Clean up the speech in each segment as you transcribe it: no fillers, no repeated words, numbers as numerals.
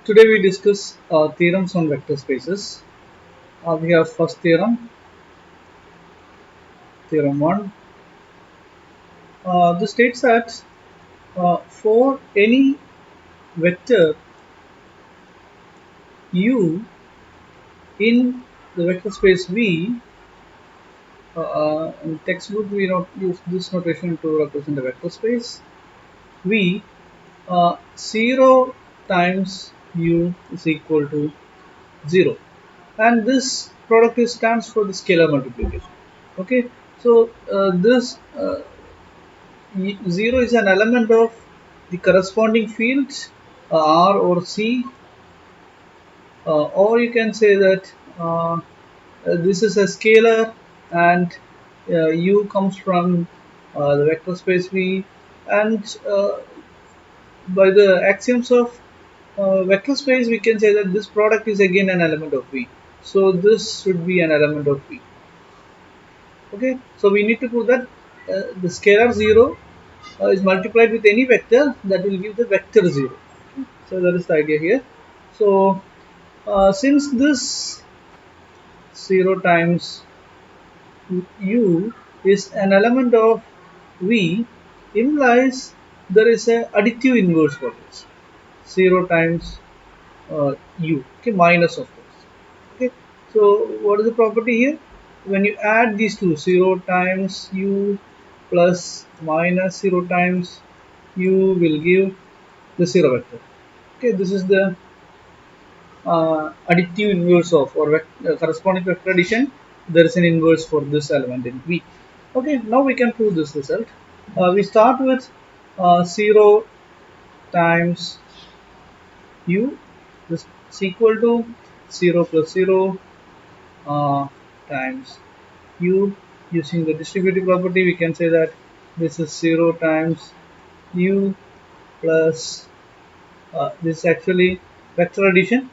Today we discuss theorems on vector spaces. We have first theorem, theorem 1. This states that for any vector u in the vector space V, in textbook we not use this notation to represent a vector space V, 0 times u is equal to 0, and this product stands for the scalar multiplication. Okay, so this 0 is an element of the corresponding field R or C, or you can say that this is a scalar and u comes from the vector space V, and by the axioms of vector space we can say that this product is again an element of V, so this should be an element of V. Okay, so we need to prove that the scalar 0 is multiplied with any vector, that will give the vector 0. Okay? So that is the idea here. So since this 0 times u is an element of V, implies there is a additive inverse for this 0 times u, okay, minus of course. Okay, so what is the property here? When you add these two, 0 times u plus minus 0 times u will give the 0 vector. Okay, this is the additive inverse of, or corresponding vector addition. There is an inverse for this element in V. Okay, now we can prove this result. We start with 0 times u, this is equal to 0 plus 0 times u. Using the distributive property, we can say that this is 0 times u plus this is actually vector addition.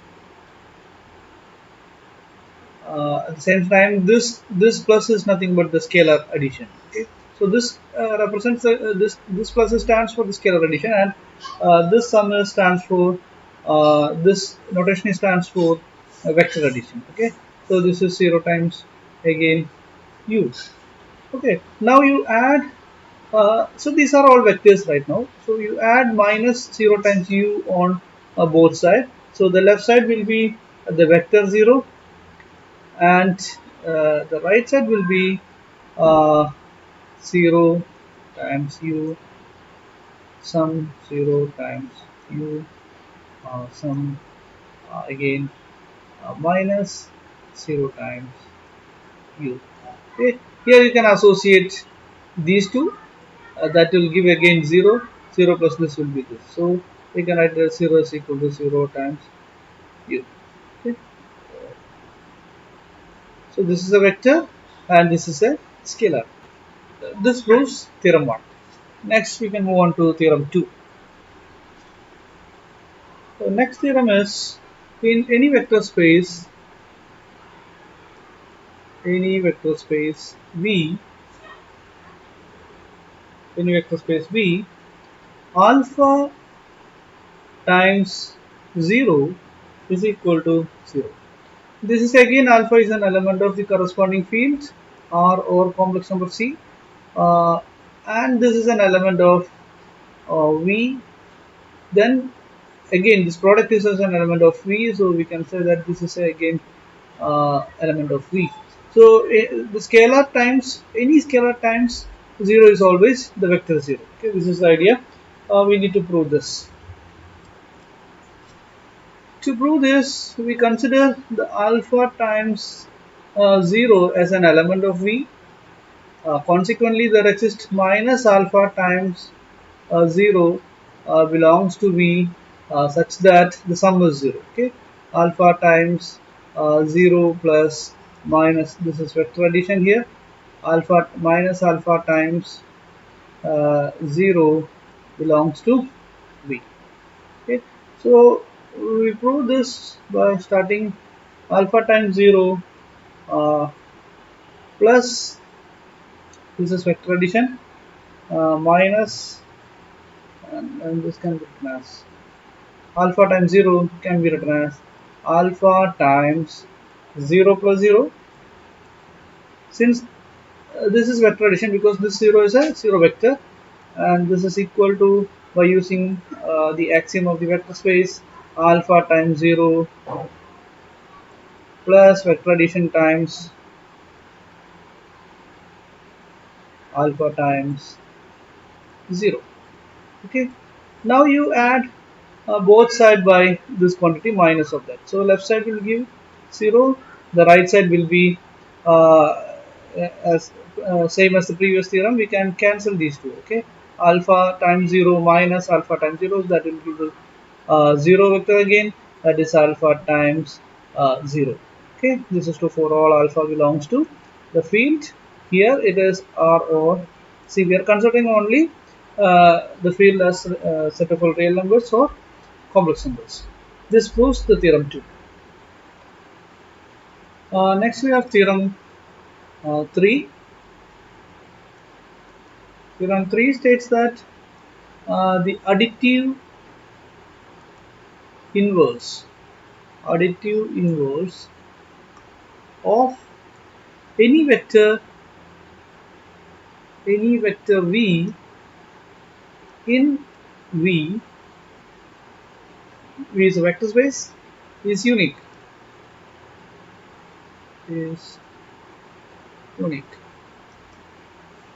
At the same time, this plus is nothing but the scalar addition. Okay, so this represents this plus stands for the scalar addition, and this sum stands for this notation stands for vector addition. Okay, so this is 0 times again u. Okay, now you add. So these are all vectors right now. So you add minus 0 times u on both sides. So the left side will be the vector 0, and the right side will be uh, 0 times u, sum 0 times u, sum again minus 0 times u. Okay. Here you can associate these two, that will give again 0, 0 plus this will be this. So we can write that 0 is equal to 0 times u. Okay. So this is a vector and this is a scalar. This proves theorem 1. Next we can move on to theorem 2. So next theorem is, in any vector space V, alpha times 0 is equal to 0. This is again, alpha is an element of the corresponding field R or complex number C, and this is an element of V. Then again, this product is as an element of V, so we can say that this is again element of V. So the scalar times, any scalar times 0 is always the vector 0. Okay, this is the idea. We need to prove this. To prove this, we consider the alpha times 0 as an element of V. Consequently, there exists minus alpha times 0 belongs to V, such that the sum is 0. Okay, alpha times 0 plus minus, this is vector addition here, alpha minus alpha times 0 belongs to V. Okay, so we prove this by starting alpha times 0 uh, plus, this is vector addition, minus, and this can be mass Alpha times 0 can be written as alpha times 0 plus 0. Since this is vector addition, because this 0 is a 0 vector, and this is equal to, by using the axiom of the vector space, alpha times 0 plus vector addition times alpha times 0. Okay, now you add both side by this quantity minus of that. So left side will give 0, the right side will be as same as the previous theorem. We can cancel these two. Okay, alpha times 0 minus alpha times 0, that will give the 0 vector again, that is alpha times 0. Okay, this is true for all alpha belongs to the field. Here it is R or, see, we are considering only the field as set of all real numbers or complex numbers. This proves the theorem 2. Next we have theorem 3. Theorem 3 states that the inverse additive inverse of any vector v in v is a vector space, is unique. Is unique.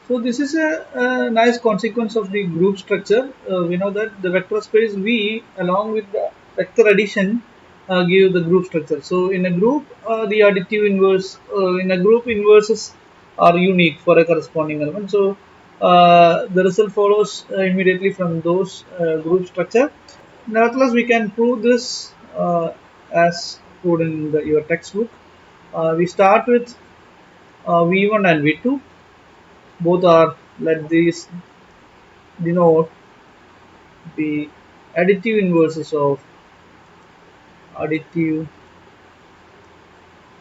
So this is a nice consequence of the group structure. We know that the vector space V along with the vector addition give the group structure. So in a group, the additive inverse, in a group, inverses are unique for a corresponding element. So the result follows immediately from those group structure. Nevertheless, we can prove this as proved in your textbook. We start with V1 and V2. Both are, let these denote the additive inverses of additive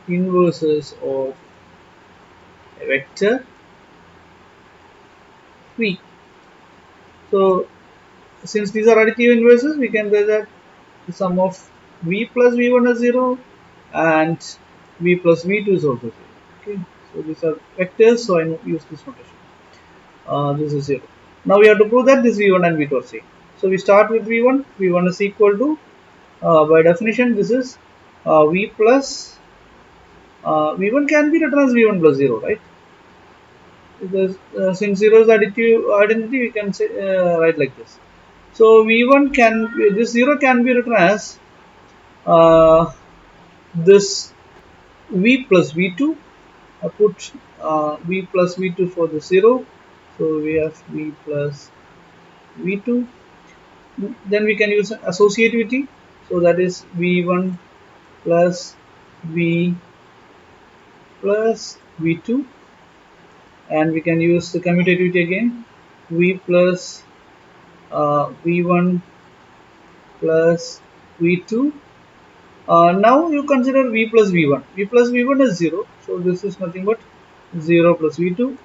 inverses of a vector v. So since these are additive inverses, we can say that the sum of v plus v1 is 0 and v plus v2 is also 0. Okay, so these are vectors, so I use this notation. This is 0. Now we have to prove that this v1 and v2 are same. So we start with v1. v1 is equal to, by definition, this is v plus v1 can be written as v1 plus 0, right? Because since 0 is additive identity, we can say write like this. So v1 can, this 0 can be written as this v plus v2. I put v plus v2 for the 0. So we have v plus v2. Then we can use associativity. So that is v1 plus v plus v2, and we can use the commutativity again, v plus v1 plus v2. Now you consider v plus v1. v plus v1 is 0, so this is nothing but 0 plus v2,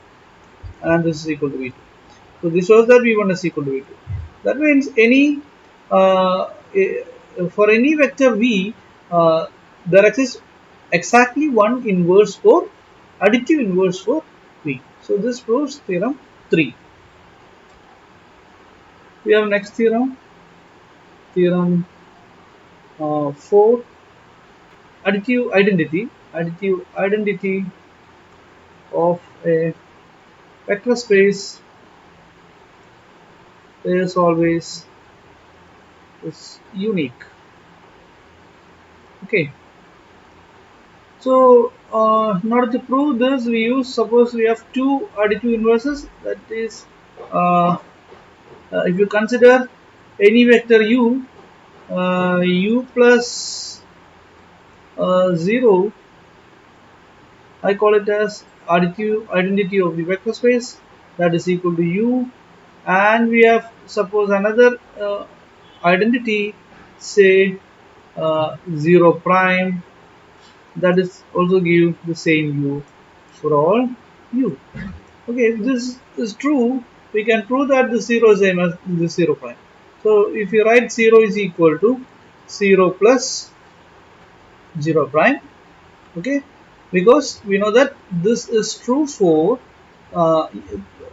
and this is equal to v2. So this shows that v1 is equal to v2. That means any for any vector v, there exists exactly one inverse for additive inverse for v. So this proves theorem 3. We have next theorem, theorem 4. Additive identity of a vector space is always unique. Okay, so in order to prove this, we use, suppose we have two additive inverses, that is if you consider any vector u, u plus 0, I call it as additive identity of the vector space, that is equal to u, and we have, suppose, another identity, say 0 prime, that is also give the same u for all u. Okay, if this is true, we can prove that the 0 is same as the 0 prime. So if you write 0 is equal to 0 plus 0 prime, okay, because we know that this is true uh,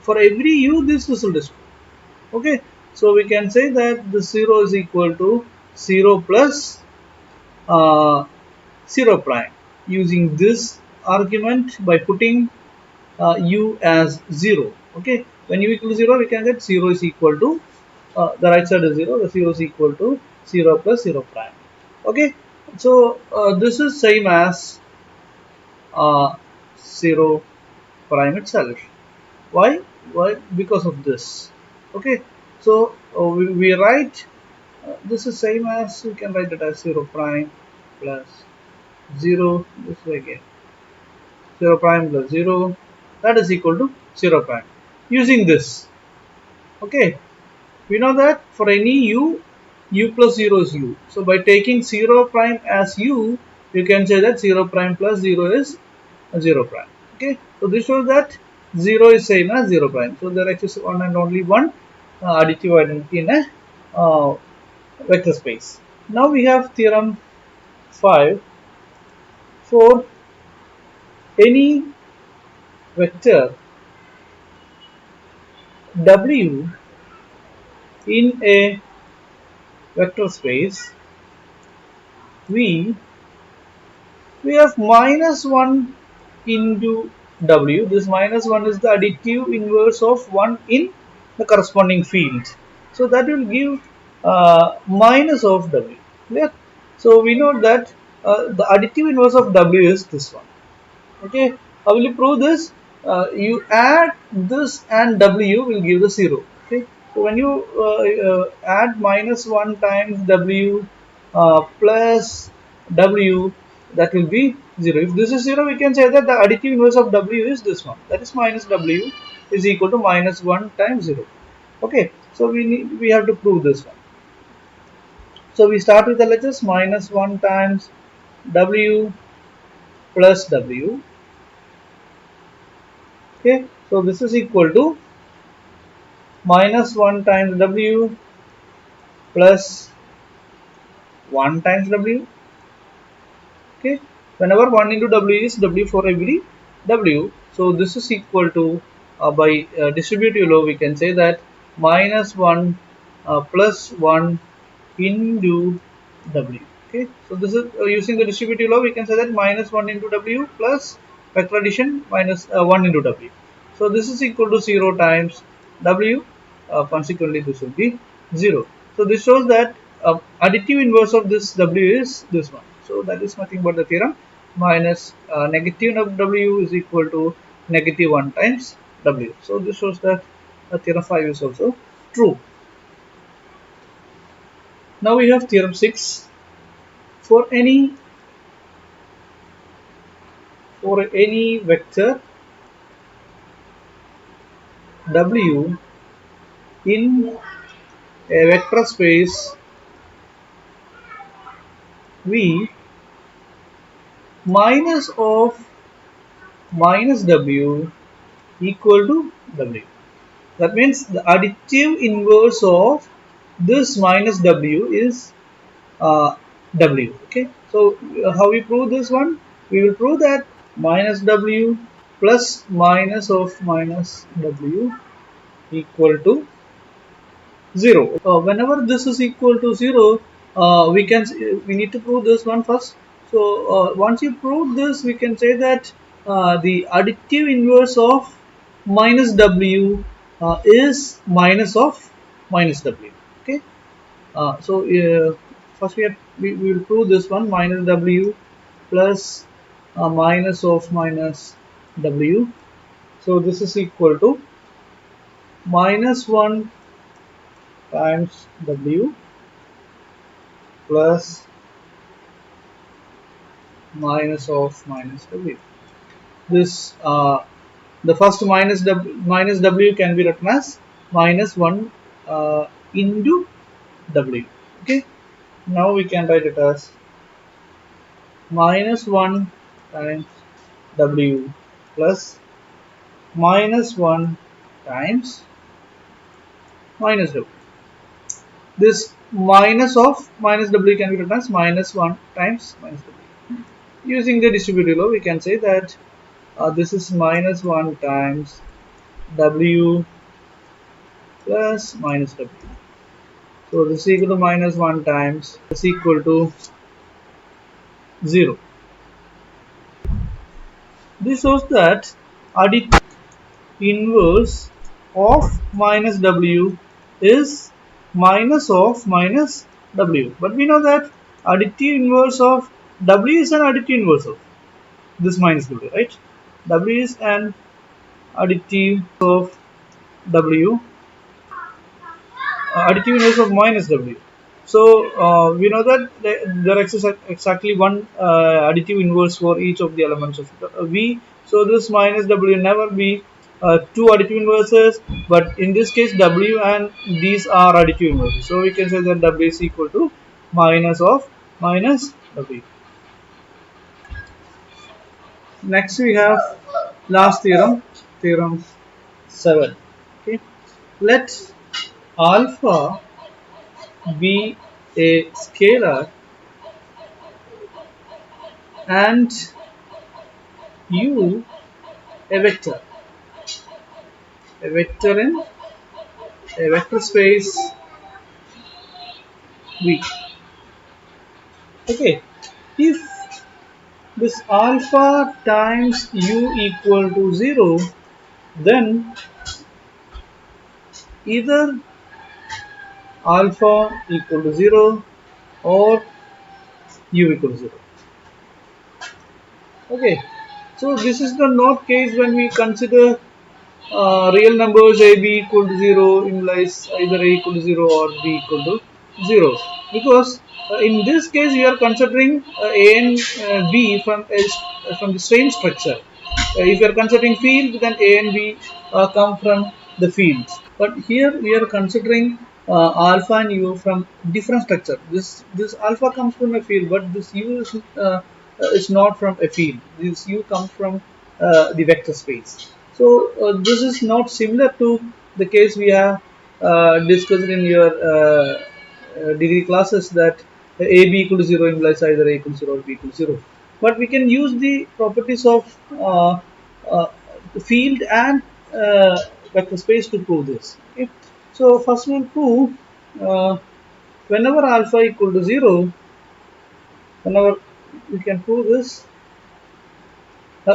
for every u this result is true, okay. So we can say that the 0 is equal to 0 plus uh, 0 prime using this argument by putting u as 0, okay. When u equal to 0 we can get 0 is equal to the right side is 0, the 0 is equal to 0 plus 0 prime, okay. So this is same as 0 prime itself. Why? Why? Because of this. Okay. So we write this is same as we can write it as 0 prime plus 0 this way again. 0 prime plus 0 that is equal to 0 prime. Using this. Okay. We know that for any u plus 0 is u. So by taking 0 prime as u, you can say that 0 prime plus 0 is 0 prime. Okay, so this shows that 0 is same as 0 prime. So there exists one and only one additive identity in a vector space. Now we have theorem 5 for any vector w in a vector space v, we have minus 1 into w. This minus 1 is the additive inverse of 1 in the corresponding field. So that will give minus of w. Clear? So we know that the additive inverse of w is this one. Okay, how will you prove this? You add this and w will give the 0. Okay, so when you add minus 1 times w plus w, that will be 0. If this is 0, we can say that the additive inverse of w is this one, that is minus w is equal to minus 1 times 0. Okay, so we have to prove this one. So we start with the letters minus 1 times w plus w. Okay, so this is equal to minus 1 times w plus 1 times w. Okay, whenever 1 into w is w for every w, so this is equal to by distributive law we can say that minus 1 plus 1 into w. Okay, so this is using the distributive law we can say that minus 1 into w plus vector addition minus 1 into w. So this is equal to 0 times w, consequently this will be 0. So this shows that additive inverse of this w is this one. So that is nothing but the theorem minus negative of w is equal to negative 1 times w. So this shows that theorem 5 is also true. Now we have theorem 6 for any vector w in a vector space v, minus of minus w equal to w. That means the additive inverse of this minus w is w. Okay, so how we prove this one? We will prove that minus w plus minus of minus w equal to 0. Whenever this is equal to 0, we need to prove this one first. So once you prove this, we can say that the additive inverse of minus w is minus of minus w. Okay. So first we will prove this one minus w plus minus of minus w. So this is equal to minus 1 times w plus minus of minus w. This the first minus w can be written as minus 1 into w. Okay. Now we can write it as minus 1 times w plus minus 1 times minus w. this minus of minus w can be written as minus 1 times minus w. Using the distributive law, we can say that this is minus 1 times w plus minus w. So this is equal to minus 1 times is equal to 0. This shows that additive inverse of minus w is minus of minus w. But we know that additive inverse of w is an additive inverse of this minus w, right? W is an additive of w, additive inverse of minus w. So we know that there exists exactly one additive inverse for each of the elements of V. So this minus W never be two additive inverses, but in this case W and these are additive inverses. So we can say that W is equal to minus of minus W. Next we have last theorem, theorem 7. Okay, let alpha be a scalar and u a vector in a vector space V. Okay, if this alpha times u equal to 0, then either alpha equal to 0 or u equal to 0. Okay, so this is the not case when we consider real numbers a b equal to 0 implies either a equal to 0 or b equal to 0, because in this case we are considering a and b from the same structure. If you are considering field, then a and b come from the fields, but here we are considering alpha and u from different structure. This alpha comes from a field, but this u is not from a field. This u comes from the vector space. So this is not similar to the case we have discussed in your degree classes, that a b equal to 0 implies either a equal to 0 or b equal to 0. But we can use the properties of uh, the field and vector space to prove this. Okay? So first we'll prove whenever alpha equal to 0, whenever we can prove this,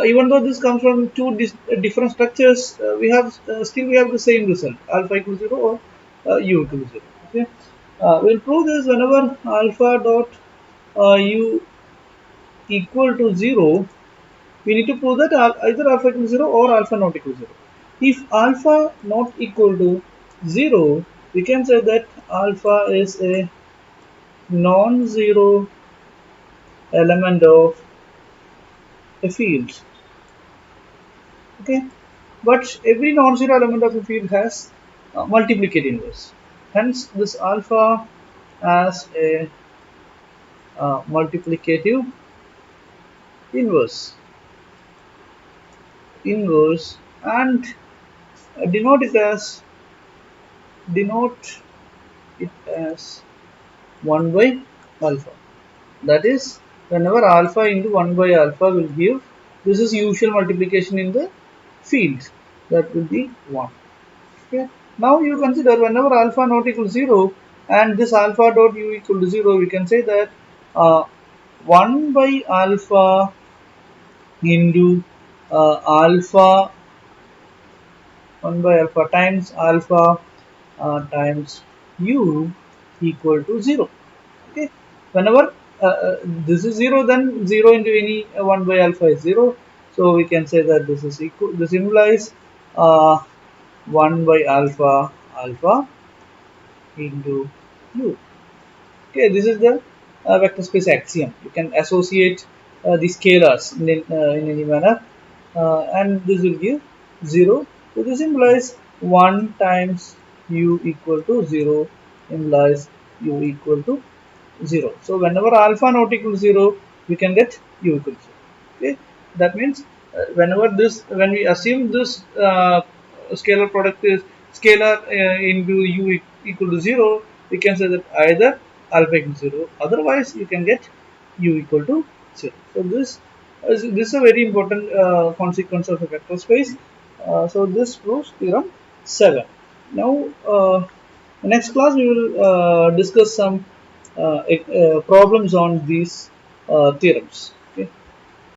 even though this comes from two different structures, we have still we have the same result, alpha equal to 0 or u equal to 0. Okay, we'll prove this whenever alpha dot u equal to 0. We need to prove that either alpha equal to 0 or alpha not equal to 0. If alpha not equal to 0, we can say that alpha is a non-zero element of a field. Okay, but every non-zero element of a field has multiplicative inverse. Hence, this alpha has a multiplicative inverse, and denote it as 1 by alpha. That is, whenever alpha into 1 by alpha will give, this is usual multiplication in the field, that will be 1. Okay. Now you consider whenever alpha not equal to 0 and this alpha dot u equal to 0, we can say that 1 by alpha into alpha 1 by alpha times alpha times u equal to 0. Okay, whenever this is 0, then 0 into any 1 by alpha is 0, so we can say that this is equal, this implies 1 by alpha into u. Okay, this is the vector space axiom. You can associate the scalars in any manner, and this will give 0. So this implies 1 times u equal to 0 implies u equal to 0. So whenever alpha not equal to 0, we can get u equal to 0. Okay, that means when we assume this scalar product is scalar into u equal to 0, we can say that either alpha equals 0, otherwise you can get u equal to 0. So this is a very important consequence of a vector space. So this proves theorem 7. Now next class we will discuss some problems on these theorems.